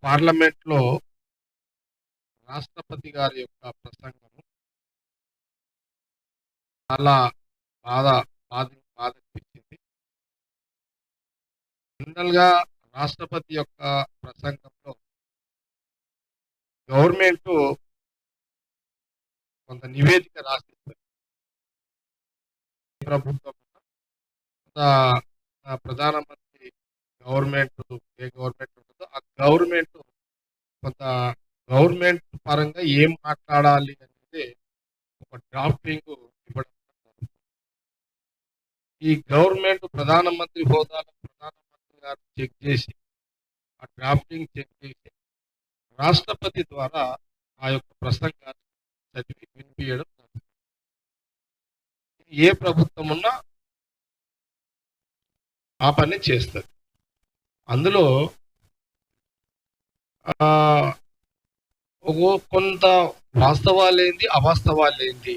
పార్లమెంట్‌లో రాష్ట్రపతి గారి యొక్క ప్రసంగము చాలా బాధ బాధనిపించింది. జనరల్‌గా రాష్ట్రపతి యొక్క ప్రసంగంలో గవర్నమెంటు కొంత నివేదిక రాసిస్తది. ప్రభుత్వం కొంత ప్రధానమంత్రి ఏ గవర్నమెంట్ ఉంటుందో ఆ కొంత గవర్నమెంట్ పరంగా ఏం మాట్లాడాలి అనేది ఒక డ్రాఫ్టింగ్ ఇవ్వడం. ఈ గవర్నమెంట్ ప్రధానమంత్రి హోదాలో ప్రధానమంత్రి గారు చెక్ చేసి ఆ డ్రాఫ్టింగ్ చెక్ చేసి రాష్ట్రపతి ద్వారా ఆ యొక్క ప్రసంగాన్ని చదివి వినిపించడం జరుగుతుంది. ఏ ప్రభుత్వం ఉన్నా ఆ పని చేస్తుంది. అందులో కొంత వాస్తవాలేంది అవాస్తవాలేంది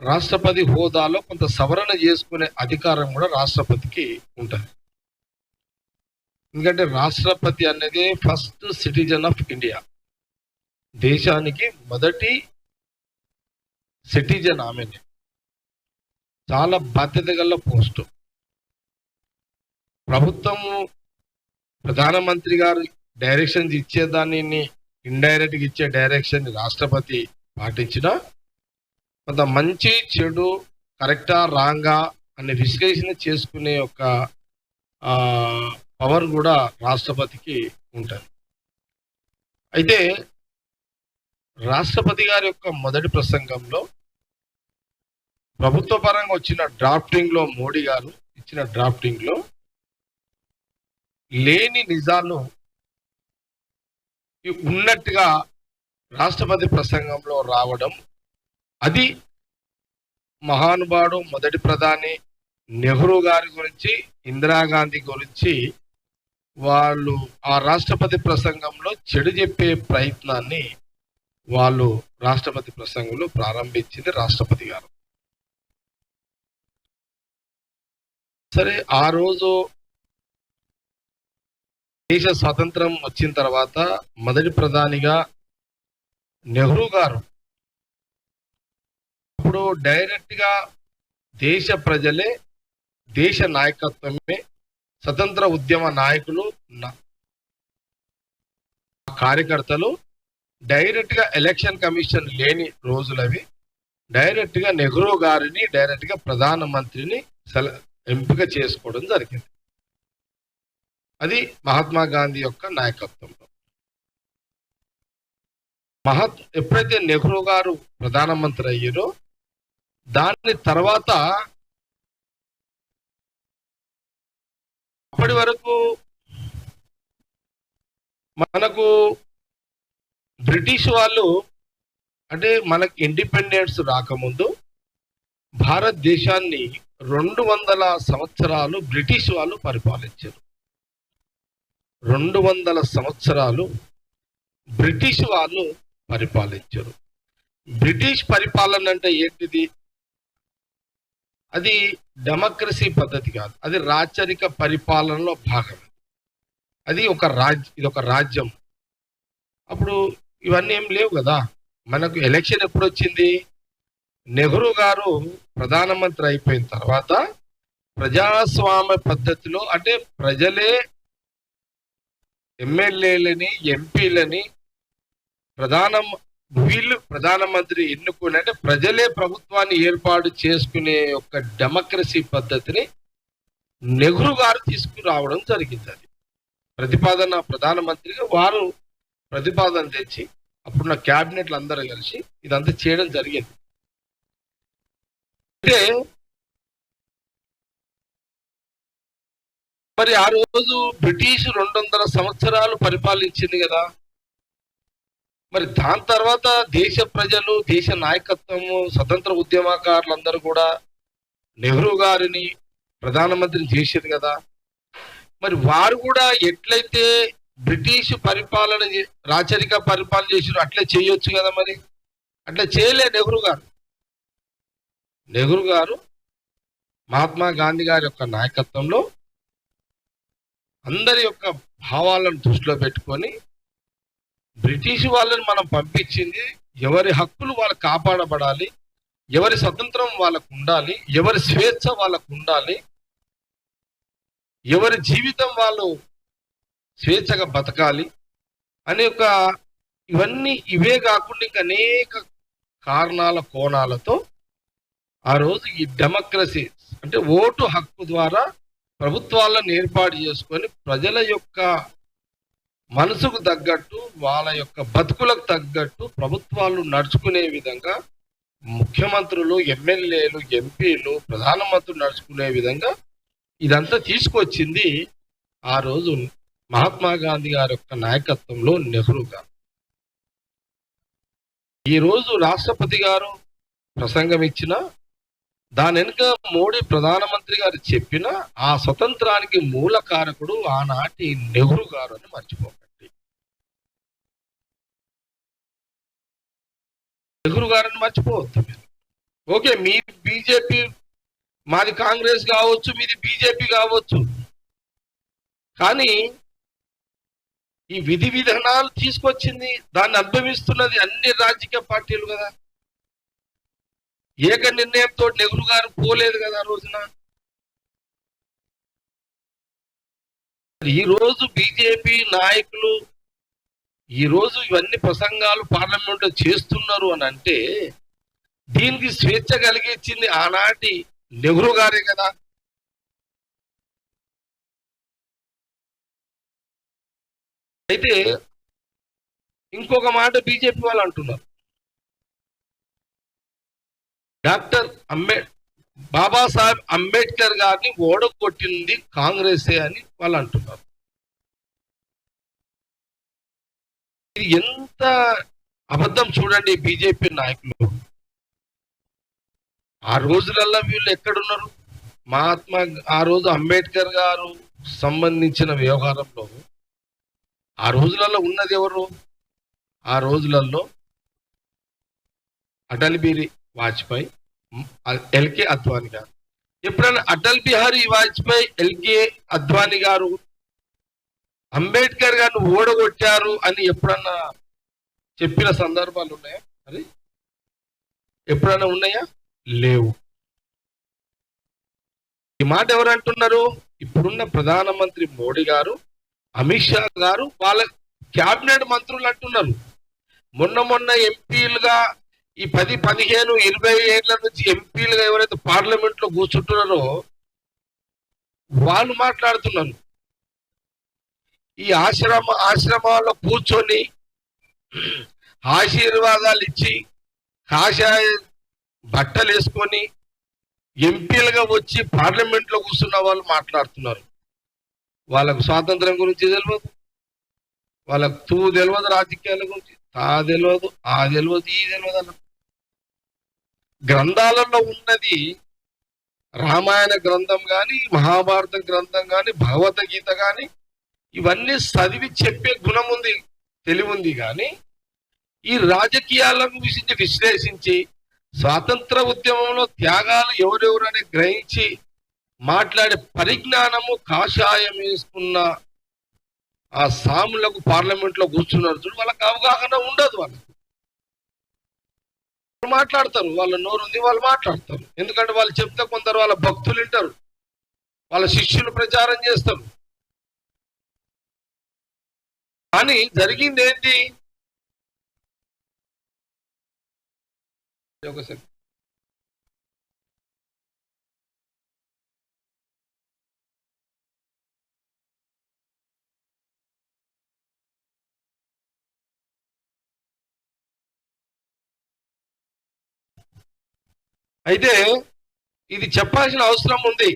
రాష్ట్రపతి హోదాలో కొంత సవరణ చేసుకునే అధికారం కూడా రాష్ట్రపతికి ఉంటుంది. ఎందుకంటే రాష్ట్రపతి అనేది ఫస్ట్ సిటిజన్ ఆఫ్ ఇండియా, దేశానికి మొదటి సిటిజన్ ఆమెనే. చాలా బాధ్యత గల పోస్టు. ప్రభుత్వము ప్రధానమంత్రి గారు డైరెక్షన్స్ ఇచ్చేదాన్ని ఇండైరెక్ట్గా ఇచ్చే డైరెక్షన్ రాష్ట్రపతి పాటించిన కొంత మంచి చెడు కరెక్టా రాంగా అనే విశ్లేషణ చేసుకునే ఒక పవర్ కూడా రాష్ట్రపతికి ఉంటుంది. అయితే రాష్ట్రపతి గారి యొక్క మొదటి ప్రసంగంలో ప్రభుత్వ పరంగా వచ్చిన డ్రాఫ్టింగ్లో మోడీ గారు ఇచ్చిన డ్రాఫ్టింగ్లో లేని నిజాలు ఉన్నట్టుగా రాష్ట్రపతి ప్రసంగంలో రావడం, అది మహానుభావుడు మొదటి ప్రధాని నెహ్రూ గారి గురించి, ఇందిరాగాంధీ గురించి వాళ్ళు ఆ రాష్ట్రపతి ప్రసంగంలో చెడు చెప్పే ప్రయత్నాన్ని వాళ్ళు రాష్ట్రపతి ప్రసంగంలో ప్రారంభించింది రాష్ట్రపతి గారు. సరే, ఆ రోజు దేశ స్వాతంత్రం వచ్చిన తర్వాత మొదటి ప్రధానిగా నెహ్రూ గారు అప్పుడు డైరెక్ట్గా దేశ ప్రజలే, దేశ నాయకత్వమే, స్వతంత్ర ఉద్యమ నాయకులు, కార్యకర్తలు డైరెక్ట్గా ఎలక్షన్ కమిషన్ లేని రోజులవి డైరెక్ట్గా నెహ్రూ గారిని డైరెక్ట్గా ప్రధానమంత్రిని ఎంపిక చేసుకోవడం జరిగింది. అది మహాత్మా గాంధీ యొక్క నాయకత్వంలో. ఎప్పుడైతే నెహ్రూ గారు ప్రధానమంత్రి అయ్యారో దాని తర్వాత అప్పటి వరకు మనకు బ్రిటిష్ వాళ్ళు, అంటే మనకు ఇండిపెండెన్స్ రాకముందు భారతదేశాన్ని 200 సంవత్సరాలు బ్రిటిష్ వాళ్ళు పరిపాలించారు. 200 సంవత్సరాలు బ్రిటిష్ వాళ్ళు పరిపాలించారు. బ్రిటిష్ పరిపాలన అంటే ఏంటిది? అది డెమోక్రసీ పద్ధతి కాదు, అది రాచరిక పరిపాలనలో భాగం. ఇది ఒక రాజ్యం. అప్పుడు ఇవన్నీ ఏం లేవు కదా. మనకు ఎలక్షన్ ఎప్పుడు వచ్చింది? నెహ్రూ గారు ప్రధానమంత్రి అయిపోయిన తర్వాత ప్రజాస్వామ్య పద్ధతిలో, అంటే ప్రజలే ఎమ్మెల్యేలని, ఎంపీలని ప్రధానమంత్రి ఎన్నుకుని, అంటే ప్రజలే ప్రభుత్వాన్ని ఏర్పాటు చేసుకునే ఒక డెమోక్రసీ పద్ధతిని నెహ్రూ గారు తీసుకురావడం జరిగింది. అది ప్రధానమంత్రిగా వారు ప్రతిపాదన తెచ్చి అప్పుడున్న క్యాబినెట్లు అందరూ కలిసి ఇదంతా చేయడం జరిగింది. అంటే మరి ఆ రోజు బ్రిటిష్ 200 సంవత్సరాలు పరిపాలించింది కదా. మరి దాని తర్వాత దేశ ప్రజలు, దేశ నాయకత్వము, స్వతంత్ర ఉద్యమకారులందరూ కూడా నెహ్రూ గారిని ప్రధానమంత్రిని చేశారు కదా. మరి వారు కూడా ఎట్లయితే బ్రిటిష్ పరిపాలన, రాచరిక పరిపాలన చేసారు అట్లే చేయొచ్చు కదా. మరి అట్లా చేయలే నెహ్రూ గారు మహాత్మా గాంధీ గారి యొక్క నాయకత్వంలో అందరి యొక్క భావాలను దృష్టిలో పెట్టుకొని బ్రిటిష్ వాళ్ళని మనం పంపించింది ఎవరి హక్కులు వాళ్ళకు కాపాడబడాలి, ఎవరి స్వతంత్రం వాళ్ళకు ఉండాలి, ఎవరి స్వేచ్ఛ వాళ్ళకు ఉండాలి, ఎవరి జీవితం వాళ్ళు స్వేచ్ఛగా బతకాలి అనే ఒక ఇవన్నీ ఇవే కాకుండా ఇంకా అనేక కారణాల కోణాలతో ఆ రోజు ఈ డెమోక్రసీ అంటే ఓటు హక్కు ద్వారా ప్రభుత్వాలను ఏర్పాటు చేసుకొని ప్రజల యొక్క మనసుకు తగ్గట్టు వాళ్ళ యొక్క బతుకులకు తగ్గట్టు ప్రభుత్వాలు నడుచుకునే విధంగా ముఖ్యమంత్రులు, ఎమ్మెల్యేలు, ఎంపీలు, ప్రధానమంత్రులు నడుచుకునే విధంగా ఇదంతా తీసుకొచ్చింది ఆ రోజు మహాత్మా గాంధీ గారి యొక్క నాయకత్వంలో నెహ్రూ గారు. ఈ రోజు రాష్ట్రపతి గారు ప్రసంగం ఇచ్చిన దాని వెనుక మోడీ ప్రధానమంత్రి గారు చెప్పిన ఆ స్వతంత్రానికి మూల కారకుడు ఆనాటి నెహ్రూ గారు అని మర్చిపోకండి. నెహ్రూ గారిని మర్చిపోవద్దు మీరు. ఓకే, మీ బీజేపీ, మాది కాంగ్రెస్ కావచ్చు, మీది బీజేపీ కావచ్చు, కానీ ఈ విధి విధానాలు తీసుకొచ్చింది, దాన్ని అనుభవిస్తున్నది అన్ని రాజకీయ పార్టీలు కదా. ఏక నిర్ణయంతో నెహ్రూ గారు పోలేదు కదా ఆ రోజున. ఈ రోజు బీజేపీ నాయకులు ఈ రోజు ఇవన్నీ ప్రసంగాలు పార్లమెంట్లో చేస్తున్నారు అని అంటే దీనికి స్వేచ్ఛ కలిగించింది ఆనాటి నెహ్రూ గారే కదా. అయితే ఇంకొక మాట బీజేపీ వాళ్ళు అంటున్నారు, బాబాసాహెబ్ అంబేద్కర్ గారిని ఓడగొట్టింది కాంగ్రెసే అని వాళ్ళు అంటున్నారు. ఇది ఎంత అబద్ధం చూడండి బీజేపీ నాయకులు. ఆ రోజులల్లో వీళ్ళు ఎక్కడున్నారు? ఆ రోజు అంబేద్కర్ గారు సంబంధించిన వ్యవహారంలో ఆ రోజులలో ఉన్నది ఎవరు? ఆ రోజులలో అటల్ బిహారీ వాజ్పేయి, ఎల్కే అద్వానీ గారు. ఎప్పుడైనా అటల్ బిహారీ వాజ్పేయి, ఎల్కే అద్వానీ గారు అంబేద్కర్ గారిని ఓడగొట్టారు అని ఎప్పుడన్నా చెప్పిన సందర్భాలు ఉన్నాయా? మరి ఎప్పుడైనా ఉన్నాయా? లేవు. ఈ మాట ఎవరు అంటున్నారు? ఇప్పుడున్న ప్రధానమంత్రి మోడీ గారు, అమిత్ షా గారు, వాళ్ళ క్యాబినెట్ మంత్రులు అంటున్నారు. మొన్న ఎంపీలుగా ఈ 10, 15, 20 ఏళ్ల నుంచి ఎంపీలుగా ఎవరైతే పార్లమెంట్ లో కూర్చుంటున్నారో వాళ్ళు మాట్లాడుతున్నారు. ఈ ఆశ్రమాల్లో కూర్చొని ఆశీర్వాదాలు ఇచ్చి కాషాయ బట్టలు వేసుకొని ఎంపీలుగా వచ్చి పార్లమెంట్ లో కూర్చున్న వాళ్ళు మాట్లాడుతున్నారు. వాళ్ళకు స్వాతంత్రం గురించి తెలియదు, వాళ్ళకు తెలియదు, రాజకీయాల గురించి తెలియదు, తెలియదు, ఈ తెలియదు అన్న. గ్రంథాలలో ఉన్నది రామాయణ గ్రంథం కానీ, మహాభారత గ్రంథం కానీ, భగవద్గీత కానీ ఇవన్నీ చదివి చెప్పే గుణం ఉంది, తెలివి ఉంది. కానీ ఈ రాజకీయాలను విశ్లేషించి స్వాతంత్ర ఉద్యమంలో త్యాగాలు ఎవరెవరని గ్రహించి మాట్లాడే పరిజ్ఞానము కాషాయం వేసుకున్న ఆ సాములకు పార్లమెంట్ లో కూర్చున్నారు చూడు, వాళ్ళకి అవగాహన ఉండదు. వాళ్ళకు మాట్లాడతారు, వాళ్ళ నోరుంది, వాళ్ళు మాట్లాడతారు. ఎందుకంటే వాళ్ళు చెప్తే కొందరు వాళ్ళ భక్తులు వింటారు, వాళ్ళ శిష్యులు ప్రచారం చేస్తారు. కానీ జరిగింది ఏంటి? ఒకసారి అయితే ఇది చెప్పాల్సిన అవసరం ఉంది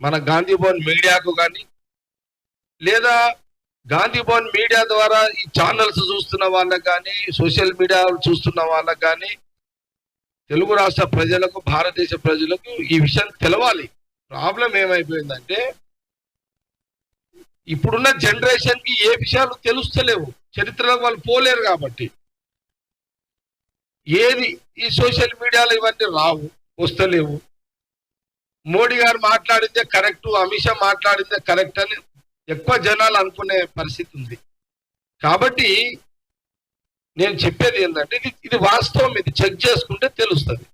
మన గాంధీ భవన్ మీడియాకు కానీ, లేదా గాంధీ భవన్ మీడియా ద్వారా ఈ ఛానల్స్ చూస్తున్న వాళ్ళకు కానీ, సోషల్ మీడియా చూస్తున్న వాళ్ళకు కానీ, తెలుగు రాష్ట్ర ప్రజలకు, భారతదేశ ప్రజలకు ఈ విషయం తెలవాలి. ప్రాబ్లం ఏమైపోయిందంటే ఇప్పుడున్న జనరేషన్ కి ఏ విషయాలు తెలుస్తలేవు, చరిత్రలకు వాళ్ళు పోలేరు. కాబట్టి ఏది ఈ సోషల్ మీడియాలో ఇవన్నీ రావు, వస్తలేవు. మోడీ గారు మాట్లాడిందే కరెక్ట్, అమిత్ షా మాట్లాడిందే కరెక్ట్ అని ఎక్కువ జనాలు అనుకునే పరిస్థితి ఉంది. కాబట్టి నేను చెప్పేది ఏంటంటే ఇది వాస్తవం, ఇది చెక్ చేసుకుంటే తెలుస్తుంది.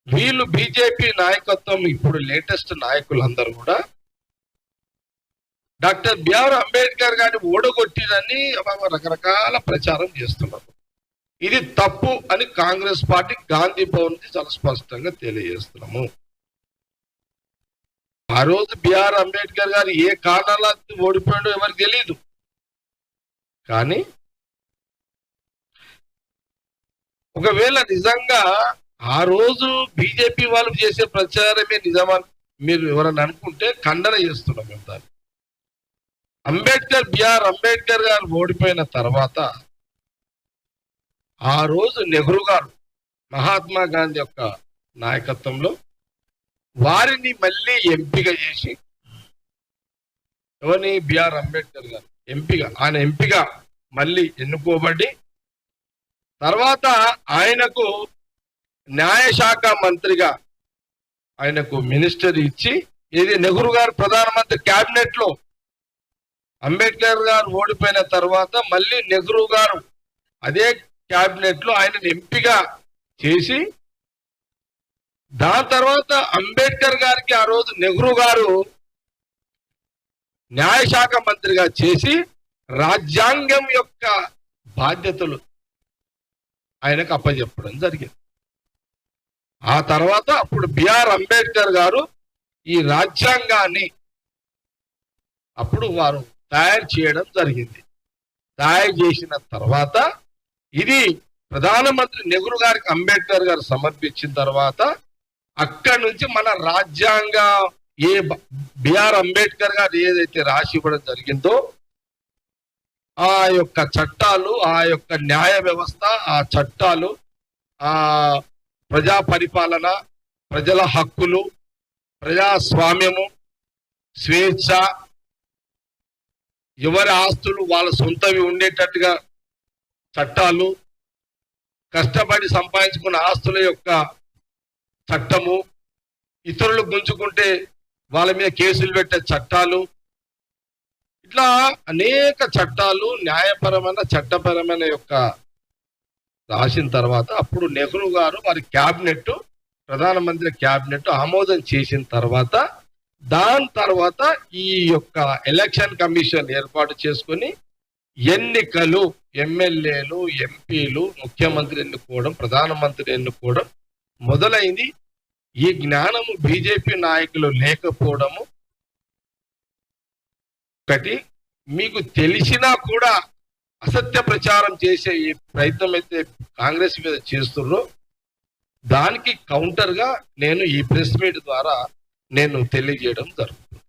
వీళ్ళు బీజేపీ నాయకత్వం ఇప్పుడు లేటెస్ట్ నాయకులందరూ కూడా డాక్టర్ బిఆర్ అంబేద్కర్ గారిని ఓడగొట్టినని రకరకాల ప్రచారం చేస్తున్నారు. ఇది తప్పు అని కాంగ్రెస్ పార్టీ గాంధీ భవన్ చాలా స్పష్టంగా తెలియజేస్తున్నాము. ఆ రోజు బిఆర్ అంబేద్కర్ గారు ఏ కారణాల ఓడిపోయాడో ఎవరికి తెలియదు. కానీ ఒకవేళ నిజంగా ఆ రోజు బీజేపీ వాళ్ళు చేసే ప్రచారమే నిజమని మీరు ఎవరన్నా అనుకుంటే ఖండన చేస్తున్నాం మేము దాన్ని. బిఆర్ అంబేద్కర్ గారు ఓడిపోయిన తర్వాత ఆ రోజు నెహ్రూ గారు మహాత్మా గాంధీ యొక్క నాయకత్వంలో వారిని మళ్ళీ ఎంపిక చేసి, ఎవరిని? బిఆర్ అంబేద్కర్ గారు ఆయన ఎంపిక మళ్ళీ ఎన్నుకోబడి తర్వాత ఆయనకు న్యాయశాఖ మంత్రిగా ఆయనకు మినిస్టర్ ఇచ్చి, ఇది నెహ్రూ గారు ప్రధానమంత్రి క్యాబినెట్ లో అంబేద్కర్ గారు ఓడిపోయిన తర్వాత మళ్ళీ నెహ్రూ గారు అదే క్యాబినెట్ లో ఆయనను ఎంపిక చేసి, దాని తర్వాత అంబేద్కర్ గారికి ఆ రోజు నెహ్రూ గారు న్యాయశాఖ మంత్రిగా చేసి రాజ్యాంగం యొక్క బాధ్యతలు ఆయనకు అప్పచెప్పడం జరిగింది. ఆ తర్వాత అప్పుడు బిఆర్ అంబేద్కర్ గారు ఈ రాజ్యాంగాన్ని అప్పుడు వారు తయారు చేయడం జరిగింది. తయారు చేసిన తర్వాత ఇది ప్రధానమంత్రి నెహ్రూ గారికి అంబేద్కర్ గారు సమర్పించిన తర్వాత అక్కడి నుంచి మన రాజ్యాంగ బిఆర్ అంబేద్కర్ గారు ఏదైతే రాసి ఇవ్వడం జరిగిందో ఆ యొక్క చట్టాలు, ఆ యొక్క న్యాయ వ్యవస్థ, ఆ చట్టాలు, ఆ ప్రజా పరిపాలన, ప్రజల హక్కులు, ప్రజాస్వామ్యము, స్వేచ్ఛ, ఎవరి ఆస్తులు వాళ్ళ సొంతవి ఉండేటట్టుగా చట్టాలు, కష్టపడి సంపాదించుకున్న ఆస్తుల యొక్క చట్టము, ఇతరులు గుంజుకుంటే వాళ్ళ మీద కేసులు పెట్టే చట్టాలు, ఇట్లా అనేక చట్టాలు న్యాయపరమైన చట్టపరమైన యొక్క రాసిన తర్వాత అప్పుడు నెహ్రూ గారు వారి క్యాబినెట్, ప్రధానమంత్రి క్యాబినెట్ ఆమోదం చేసిన తర్వాత దాని తర్వాత ఈ యొక్క ఎలక్షన్ కమిషన్ ఏర్పాటు చేసుకొని ఎన్నికలు, ఎమ్మెల్యేలు, ఎంపీలు, ముఖ్యమంత్రి ఎన్నుకోవడం, ప్రధానమంత్రి ఎన్నుకోవడం మొదలైంది. ఈ జ్ఞానము బీజేపీ నాయకులు లేకపోవడము ఒకటి. మీకు తెలిసినా కూడా అసత్య ప్రచారం చేసే ఈ ప్రయత్నం అయితే కాంగ్రెస్ మీద చేస్తున్నారో దానికి కౌంటర్ గా నేను ఈ ప్రెస్ మీట్ ద్వారా నేను తెలియజేయడం జరుగుతుంది.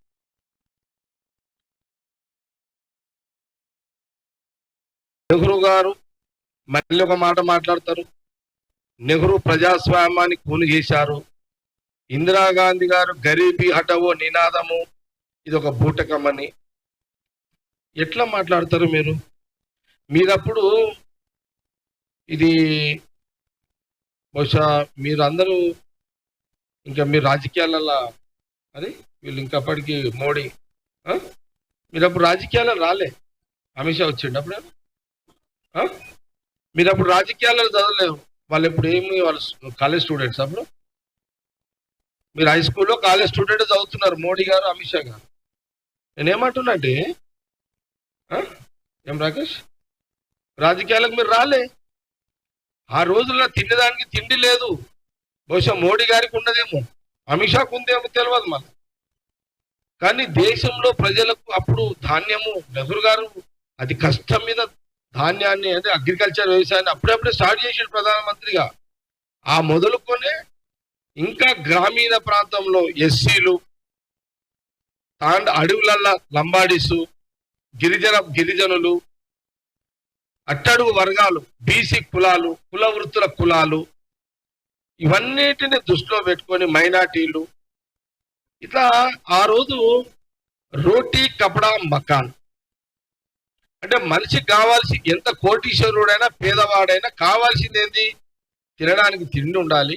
నెహ్రూ గారు మళ్ళీ ఒక మాట మాట్లాడతారు, నెహ్రూ ప్రజాస్వామ్యాన్ని కూని చేశారు, ఇందిరాగాంధీ గారు గరీబీ హటవో నినాదము ఇది ఒక బూటకమని. ఎట్లా మాట్లాడతారు మీరప్పుడు? ఇది బహుశా మీరందరూ ఇంకా మీరు రాజకీయాలలో అది వీళ్ళు ఇంకప్పటికి మోడీ మీరప్పుడు రాజకీయాలలో రాలే, అమిత్ షా వచ్చిండు అప్పుడు. మీరప్పుడు రాజకీయాలలో చదవలేవు. వాళ్ళు ఎప్పుడు వాళ్ళు కాలేజ్ స్టూడెంట్స్. అప్పుడు మీరు హై స్కూల్లో కాలేజ్ స్టూడెంట్ చదువుతున్నారు, మోడీ గారు, అమిత్ షా గారు. నేనేమంటున్నా అంటే ఏం రాకేష్, రాజకీయాలకు మీరు రాలే. ఆ రోజుల్లో తినడానికి తిండి లేదు. బహుశా మోడీ గారికి ఉన్నదేమో, అమిత్ షాకు ఉందేమో తెలియదు మన. కానీ దేశంలో ప్రజలకు అప్పుడు ధాన్యము, నెహ్రూ గారు అది కష్టం మీద ధాన్యాన్ని, అంటే అగ్రికల్చర్ వ్యవసాయాన్ని అప్పుడప్పుడే స్టార్ట్ చేసాడు ప్రధానమంత్రిగా. ఆ మొదలుకొనే ఇంకా గ్రామీణ ప్రాంతంలో ఎస్సీలు, అడవులల్లో లంబాడీసు, గిరిజనులు, అట్టడుగు వర్గాలు, బీసీ కులాలు, కుల వృత్తుల కులాలు, ఇవన్నిటిని దృష్టిలో పెట్టుకొని మైనార్టీలు, ఇట్లా ఆ రోజు రోటీ కపడా మకాన్ అంటే మనిషికి కావాల్సి, ఎంత కోటీశ్వరుడైనా పేదవాడైనా కావాల్సింది ఏంది? తినడానికి తిండి ఉండాలి,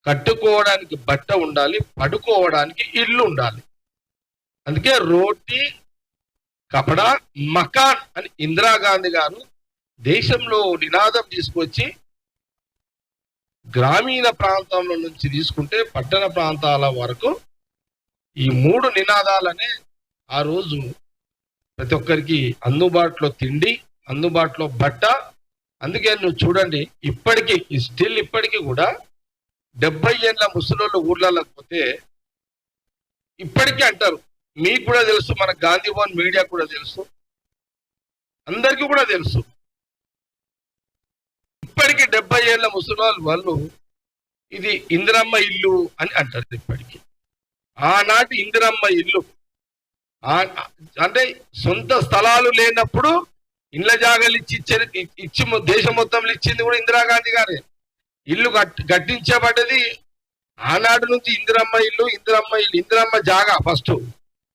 కట్టుకోవడానికి బట్ట ఉండాలి, పడుకోవడానికి ఇల్లు ఉండాలి. అందుకే రోటీ కపడా మకాన్ అని ఇందిరాగాంధీ గారు దేశంలో నినాదం తీసుకొచ్చి గ్రామీణ ప్రాంతంలో నుంచి తీసుకుంటే పట్టణ ప్రాంతాల వరకు ఈ 3 నినాదాలనే ఆ రోజు ప్రతి ఒక్కరికి అందుబాటులో తిండి, అందుబాటులో బట్ట. అందుకే నువ్వు చూడండి, ఇప్పటికీ కూడా 70 ఏళ్ళ ముసలోళ్ళు ఊర్లలోకి పోతే ఇప్పటికీ అంటారు, మీకు కూడా తెలుసు, మన గాంధీ భవన్ మీడియా కూడా తెలుసు, అందరికీ కూడా తెలుసు, ఇప్పటికీ 70 ఏళ్ళ ముసలి వాళ్ళు ఇది ఇందిరమ్మ ఇల్లు అని అంటారు. ఇప్పటికీ ఆనాటి ఇందిరమ్మ ఇల్లు అంటే సొంత స్థలాలు లేనప్పుడు ఇళ్ల జాగాలు ఇచ్చి దేశం మొత్తంలో ఇచ్చింది కూడా ఇందిరాగాంధీ గారే. ఇల్లు కట్టించబడ్డది ఆనాడు నుంచి ఇందిరమ్మ ఇల్లు. ఇందిరమ్మ జాగా ఫస్ట్,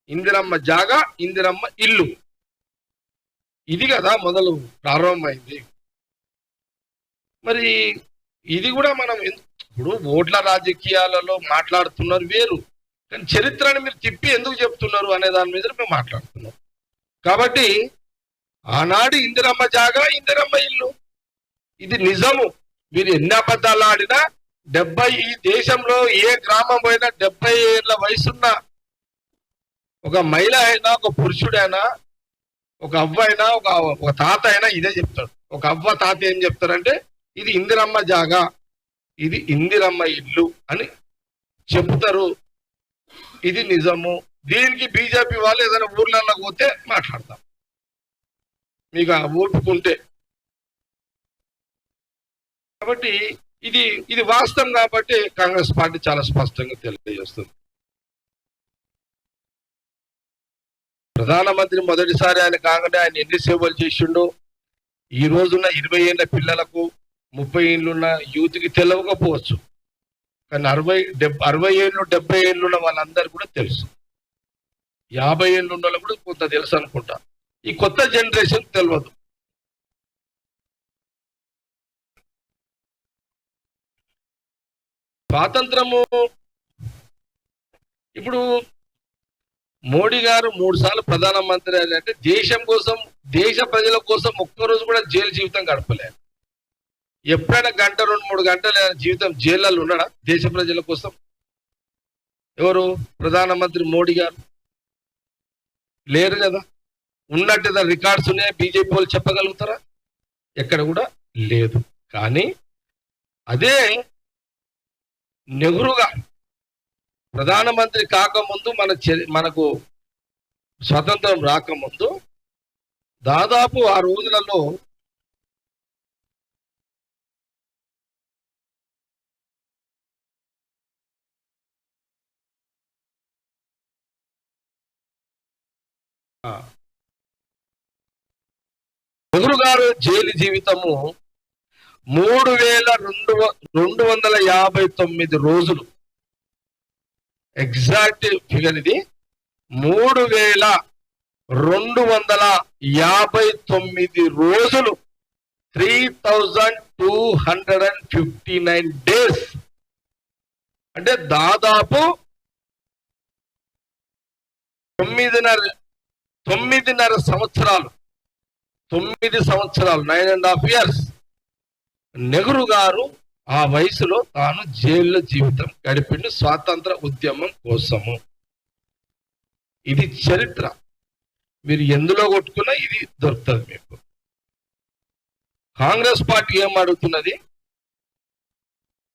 ఇందిరమ్మ జాగా, ఇందిరమ్మ ఇల్లు, ఇది కదా మొదలు ప్రారంభమైంది. మరి ఇది కూడా మనం ఇప్పుడు ఓట్ల రాజకీయాలలో మాట్లాడుతున్నారు వేరు, కానీ చరిత్రను మీరు తిప్పి ఎందుకు చెప్తున్నారు అనే దాని మీద మేము మాట్లాడుతున్నాం. కాబట్టి ఆనాడు ఇందిరమ్మ జాగా, ఇందిరమ్మ ఇల్లు, ఇది నిజము. మీరు ఎన్ని అబద్ధాలు ఆడినా ఈ దేశంలో ఏ గ్రామం పోయినా 70 ఏళ్ళ వయసున్న ఒక మహిళ అయినా, ఒక పురుషుడైనా, ఒక అవ్వ అయినా, ఒక తాత అయినా ఇదే చెప్తాడు. ఒక అవ్వ తాత ఏం చెప్తారంటే ఇది ఇందిరమ్మ జాగా, ఇది ఇందిరమ్మ ఇల్లు అని చెప్తారు. ఇది నిజము. దీనికి బీజేపీ వాళ్ళు ఏదైనా ఊర్లలో పోతే మాట్లాడతాం, మీకు ఓపుకుంటే. కాబట్టి ఇది వాస్తవం కాబట్టి కాంగ్రెస్ పార్టీ చాలా స్పష్టంగా తెలియజేస్తుంది. ప్రధానమంత్రి మొదటిసారి ఆయన కాగానే ఆయన ఎన్ని సేవలు చేసిండో ఈ రోజున్న 20 ఏళ్ళ పిల్లలకు, 30 ఏళ్ళున్న యూత్కి తెలియకపోవచ్చు, కానీ 60 ఏళ్ళు 70 ఏళ్ళున్న వాళ్ళందరూ కూడా తెలుసు. 50 ఏళ్ళు ఉన్న వాళ్ళు కూడా కొంత తెలుసు అనుకుంటా. ఈ కొత్త జనరేషన్ తెలియదు. స్వాతంత్రము ఇప్పుడు మోడీ గారు 3 సార్లు ప్రధానమంత్రి అంటే దేశం కోసం, దేశ ప్రజల కోసం ఒక్కరోజు కూడా జైలు జీవితం గడపలేదు. ఎప్పుడైనా 1 గంట 2-3 గంటల జీవితం జైళ్ళలో ఉన్నాడా దేశ ప్రజల కోసం? ఎవరు? ప్రధానమంత్రి మోడీ గారు లేరు కదా. ఉన్నట్టు రికార్డ్స్ ఉన్నాయి, బీజేపీ వాళ్ళు చెప్పగలుగుతారా? ఎక్కడ కూడా లేదు. కానీ అదే నెహ్రూ గారు ప్రధానమంత్రి కాకముందు, మనకు స్వతంత్రం రాకముందు దాదాపు ఆ రోజులలో నెహ్రూ గారు జైలు జీవితము 3259 రోజులు. ఎగ్జాక్ట్ ఫిగర్ ఇది 3259 రోజులు, 3259 డేస్. అంటే దాదాపు 9.5 సంవత్సరాలు, 9 సంవత్సరాలు, 9.5 years నెహ్రూ గారు ఆ వయసులో తాను జైల్లో జీవితం గడిపిండు స్వాతంత్ర ఉద్యమం కోసము. ఇది చరిత్ర. మీరు ఎందులో కొట్టుకున్నా ఇది దొరుకుతుంది మీకు. కాంగ్రెస్ పార్టీ ఏం అడుగుతున్నది?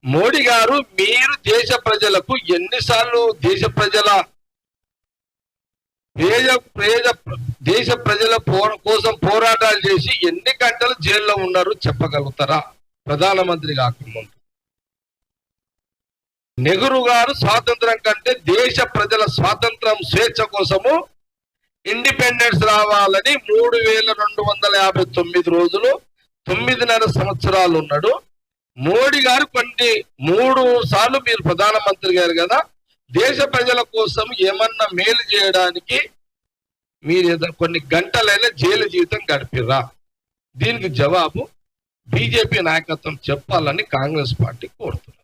మోడీ గారు, మీరు దేశ ప్రజలకు ఎన్నిసార్లు దేశ ప్రజల కోసం పోరాటాలు చేసి ఎన్ని గంటలు జైల్లో ఉన్నారు చెప్పగలుగుతారా? ప్రధానమంత్రి కాకముందు నెహ్రూ గారు స్వాతంత్రం కంటే దేశ ప్రజల స్వాతంత్రం, స్వేచ్ఛ కోసము ఇండిపెండెన్స్ రావాలని 3259 రోజులు, 9.5 సంవత్సరాలు ఉన్నాడు. మోడీ గారు 3 సార్లు మీరు ప్రధానమంత్రి గారు కదా, దేశ ప్రజల కోసం ఏమన్నా మేలు చేయడానికి మీరు కొన్ని గంటలైనా జైలు జీవితం గడిపిర్రా? దీనికి జవాబు బీజేపీ నాయకత్వం చెప్పాలని కాంగ్రెస్ పార్టీ కోరుతుంది.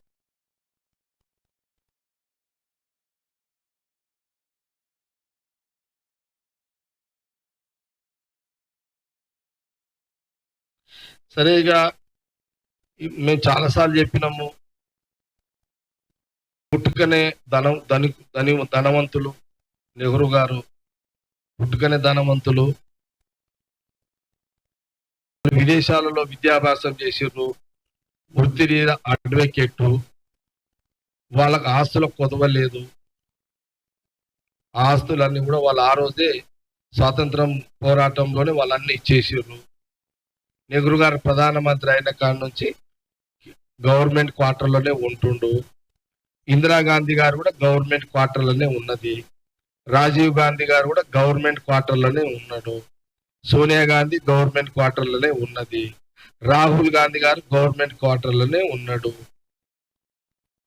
సరేగా మేము చాలాసార్లు చెప్పినాము, పుట్టుకనే ధనవంతులు నెహ్రూ గారు, పుట్టుకనే ధనవంతులు, విదేశాలలో విద్యాభ్యాసం చేసిర్రు, వృత్తిరీత అడ్వకేట్, వాళ్ళకి ఆస్తుల కొదవలేదు. ఆస్తులన్నీ కూడా వాళ్ళు ఆ రోజే స్వాతంత్రం పోరాటంలోనే వాళ్ళన్నీ ఇచ్చేసారు. నెహ్రూ గారు ప్రధానమంత్రి అయిన కాడ నుంచి గవర్నమెంట్ క్వార్టర్లోనే ఉంటుండు. ఇందిరాగాంధీ గారు కూడా గవర్నమెంట్ క్వార్టర్లోనే ఉన్నది. రాజీవ్ గాంధీ గారు కూడా గవర్నమెంట్ క్వార్టర్లోనే ఉన్నాడు. సోనియా గాంధీ గవర్నమెంట్ క్వార్టర్లోనే ఉన్నది. రాహుల్ గాంధీ గారు గవర్నమెంట్ క్వార్టర్లోనే ఉన్నాడు.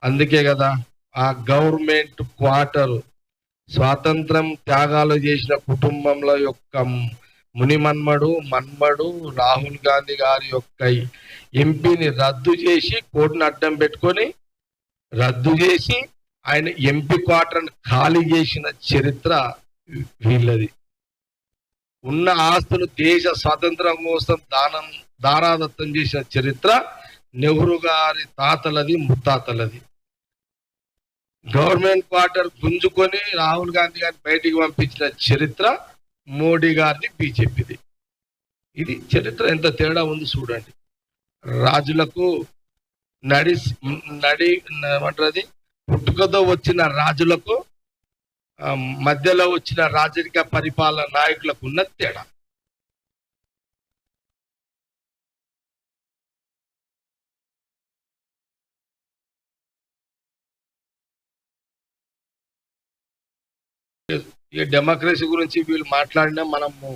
అందుకే కదా ఆ గవర్నమెంట్ క్వార్టర్ స్వాతంత్రం త్యాగాలు చేసిన కుటుంబంలో యొక్క మన్మడు రాహుల్ గాంధీ గారి యొక్క ఎంపీని రద్దు చేసి, కోర్టును అడ్డం పెట్టుకొని రద్దు చేసి ఆయన ఎంపీ క్వార్టర్ని ఖాళీ చేసిన చరిత్ర వీళ్ళది. ఉన్న ఆస్తులు దేశ స్వాతంత్రం కోసం దారాదత్తం చేసిన చరిత్ర నెహ్రూ గారి తాతలది, ముత్తాతలది. గవర్నమెంట్ క్వార్టర్ గుంజుకొని రాహుల్ గాంధీ గారిని బయటికి పంపించిన చరిత్ర మోడీ గారిని, బీజేపీది. ఇది చరిత్ర ఎంత తేడా ఉంది చూడండి. రాజులకు ఏమంటారు, పుట్టుకతో వచ్చిన రాజులకు మధ్యలో వచ్చిన రాజకీయ పరిపాలన నాయకులకు ఉన్న తేడా. ఈ డెమోక్రసీ గురించి వీళ్ళు మాట్లాడినా, మనము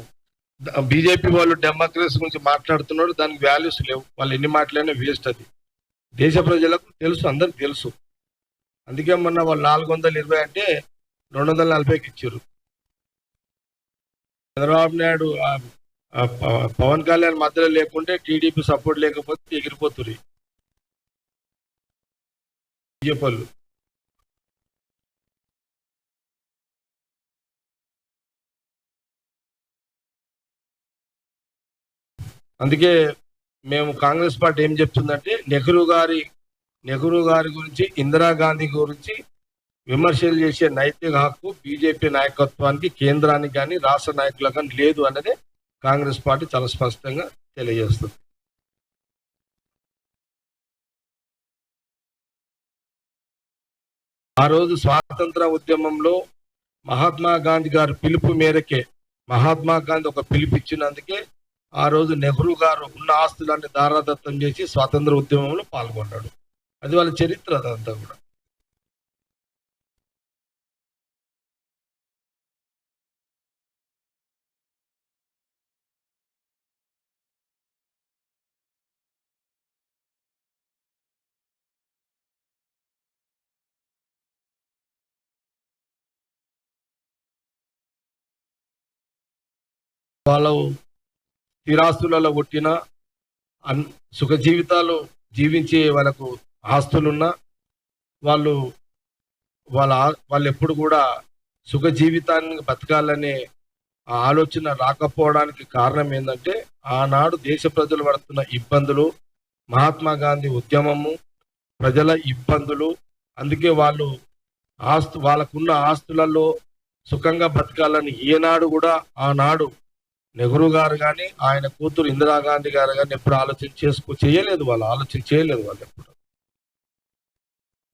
బీజేపీ వాళ్ళు డెమోక్రసీ గురించి మాట్లాడుతున్నారు, దానికి వాల్యూస్ లేవు. వాళ్ళు ఎన్ని మాట్లాడినా వేస్ట్. అది దేశ ప్రజలకు తెలుసు, అందరికి తెలుసు. అందుకే మొన్న వాళ్ళు 420 అంటే 240కి ఇచ్చారు. చంద్రబాబు నాయుడు పవన్ కళ్యాణ్ మధ్యలో లేకుంటే, టీడీపీ సపోర్ట్ లేకపోతే ఎగిరిపోతురు బీజేపీ వాళ్ళు. అందుకే మేము కాంగ్రెస్ పార్టీ ఏం చెప్తుందంటే, నెహ్రూ గారి గురించి, ఇందిరాగాంధీ గురించి విమర్శలు చేసే నైతిక హక్కు బీజేపీ నాయకత్వానికి, కేంద్రానికి కానీ రాష్ట్ర నాయకులకు కానీ లేదు అన్నదే కాంగ్రెస్ పార్టీ చాలా స్పష్టంగా తెలియజేస్తుంది. ఆ రోజు స్వాతంత్ర ఉద్యమంలో మహాత్మా గాంధీ గారి పిలుపు మేరకే, మహాత్మా గాంధీ ఒక పిలుపు ఇచ్చినందుకే ఆ రోజు నెహ్రూ గారు ఉన్న ఆస్తులన్నీ దారాదత్తం చేసి స్వాతంత్ర ఉద్యమంలో పాల్గొన్నాడు. అది వాళ్ళ చరిత్ర. అదంతా కూడా వాళ్ళు స్థిరాస్తులలో పుట్టిన సుఖ జీవితాలు జీవించే వాళ్ళకు ఆస్తులున్నా, వాళ్ళు ఎప్పుడు కూడా సుఖ జీవితాన్ని బతకాలనే ఆలోచన రాకపోవడానికి కారణం ఏంటంటే, ఆనాడు దేశ ప్రజలు పడుతున్న ఇబ్బందులు, మహాత్మా గాంధీ ఉద్యమము, ప్రజల ఇబ్బందులు. అందుకే వాళ్ళకున్న ఆస్తులలో సుఖంగా బతకాలని ఏనాడు కూడా ఆనాడు నెహ్రూ గారు కానీ, ఆయన కూతురు ఇందిరాగాంధీ గారు కానీ ఎప్పుడు చేయలేదు. వాళ్ళు ఎప్పుడు.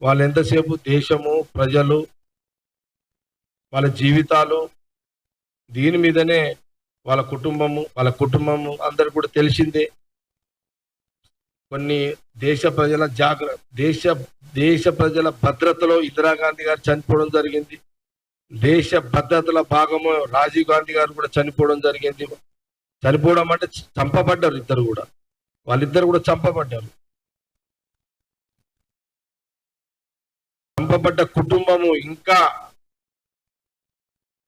వాళ్ళు ఎంతసేపు దేశము, ప్రజలు, వాళ్ళ జీవితాలు, దీని మీదనే వాళ్ళ కుటుంబము అందరు కూడా తెలిసిందే. కొన్ని దేశ ప్రజల భద్రతలో ఇందిరాగాంధీ గారు చనిపోవడం జరిగింది. దేశ భద్రతల భాగము రాజీవ్ గాంధీ గారు కూడా చనిపోవడం జరిగింది. చనిపోవడం అంటే చంపబడ్డారు. వాళ్ళిద్దరు కూడా చంపబడ్డారు. చంపబడ్డ కుటుంబము ఇంకా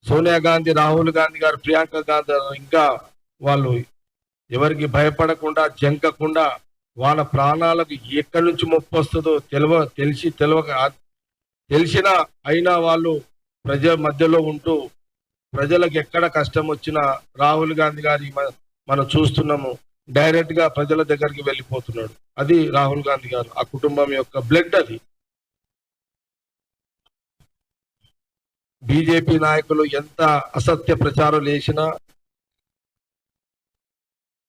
సోనియా గాంధీ, రాహుల్ గాంధీ గారు, ప్రియాంక గాంధీ ఇంకా వాళ్ళు ఎవరికి భయపడకుండా, జంకకుండా, వాళ్ళ ప్రాణాలకు ఎక్కడి నుంచి ముప్పు వస్తుందో తెలిసినా అయినా వాళ్ళు ప్రజల మధ్యలో ఉంటూ, ప్రజలకు ఎక్కడ కష్టం వచ్చినా, రాహుల్ గాంధీ గారి మనం చూస్తున్నాము, డైరెక్ట్ గా ప్రజల దగ్గరికి వెళ్ళిపోతున్నాడు. అది రాహుల్ గాంధీ గారు, ఆ కుటుంబం యొక్క బ్లడ్ అది. బీజేపీ నాయకులు ఎంత అసత్య ప్రచారం చేసినా,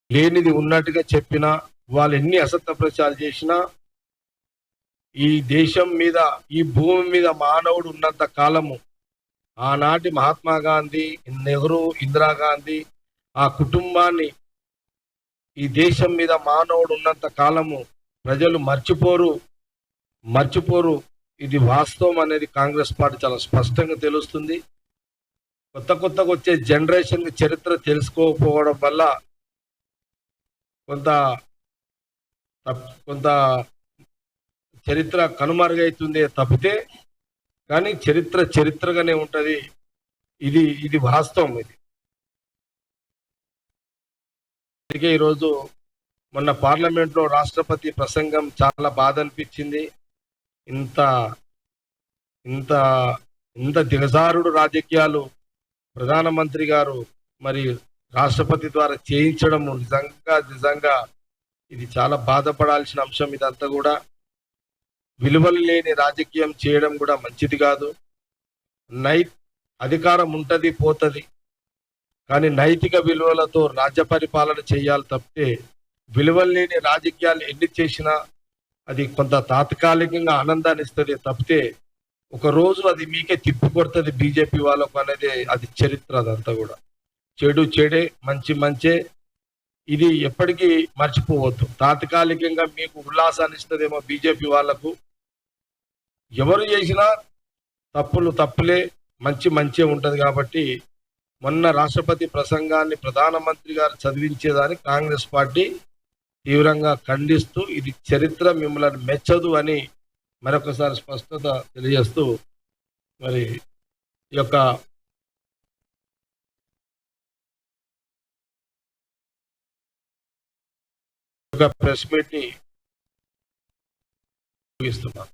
లేనిది ఉన్నట్టుగా చెప్పినా, వాళ్ళు ఎన్ని అసత్య ప్రచారం చేసినా, ఈ దేశం మీద, ఈ భూమి మీద మానవుడు ఉన్నంత కాలము, ఆనాటి మహాత్మా గాంధీ, నెహ్రూ, ఇందిరాగాంధీ ఆ కుటుంబాన్ని, ఈ దేశం మీద మానవుడు ఉన్నంత కాలము ప్రజలు మర్చిపోరు. ఇది వాస్తవం అనేది కాంగ్రెస్ పార్టీ చాలా స్పష్టంగా తెలుస్తుంది. కొత్తగా వచ్చే జనరేషన్ చరిత్ర తెలుసుకోకపోవడం వల్ల కొంత కొంత చరిత్ర కనుమరుగైతుంది తప్పితే, కానీ చరిత్రగానే ఉంటది. ఇది వాస్తవం. అందుకే ఈరోజు మొన్న పార్లమెంట్ లో రాష్ట్రపతి ప్రసంగం చాలా బాధ అనిపించింది. ఇంత ఇంత ఇంత దిగజారుడు రాజకీయాలు ప్రధానమంత్రి గారు మరి రాష్ట్రపతి ద్వారా చేయించడం నిజంగా ఇది చాలా బాధపడాల్సిన అంశం. ఇదంతా కూడా విలువలు లేని రాజకీయం చేయడం కూడా మంచిది కాదు. అధికారం ఉంటది, పోతది, కానీ నైతిక విలువలతో రాజ్య పరిపాలన చేయాలి తప్పితే, విలువలు లేని రాజకీయాలు ఎన్ని చేసినా అది కొంత తాత్కాలికంగా ఆనందాన్ని ఇస్తుంది తప్పితే, ఒక రోజు అది మీకే తిప్పి కొడుతుంది బీజేపీ వాళ్ళకు అనేది అది చరిత్ర. అదంతా కూడా చెడు చెడే, మంచే. ఇది ఎప్పటికీ మర్చిపోవద్దు. తాత్కాలికంగా మీకు ఉల్లాసాన్ని ఇస్తుందేమో బీజేపీ వాళ్లకు. ఎవరు చేసినా తప్పులే, మంచే ఉంటది. కాబట్టి మొన్న రాష్ట్రపతి ప్రసంగాన్ని ప్రధానమంత్రి గారు చదివించేదాన్ని కాంగ్రెస్ పార్టీ తీవ్రంగా ఖండిస్తూ, ఇది చరిత్ర మిమ్మల్ని మెచ్చదు అని మరొకసారి స్పష్టత తెలియజేస్తూ, మరి ఈ యొక్క ప్రెస్ మీట్ ని ముగిస్తున్నాను.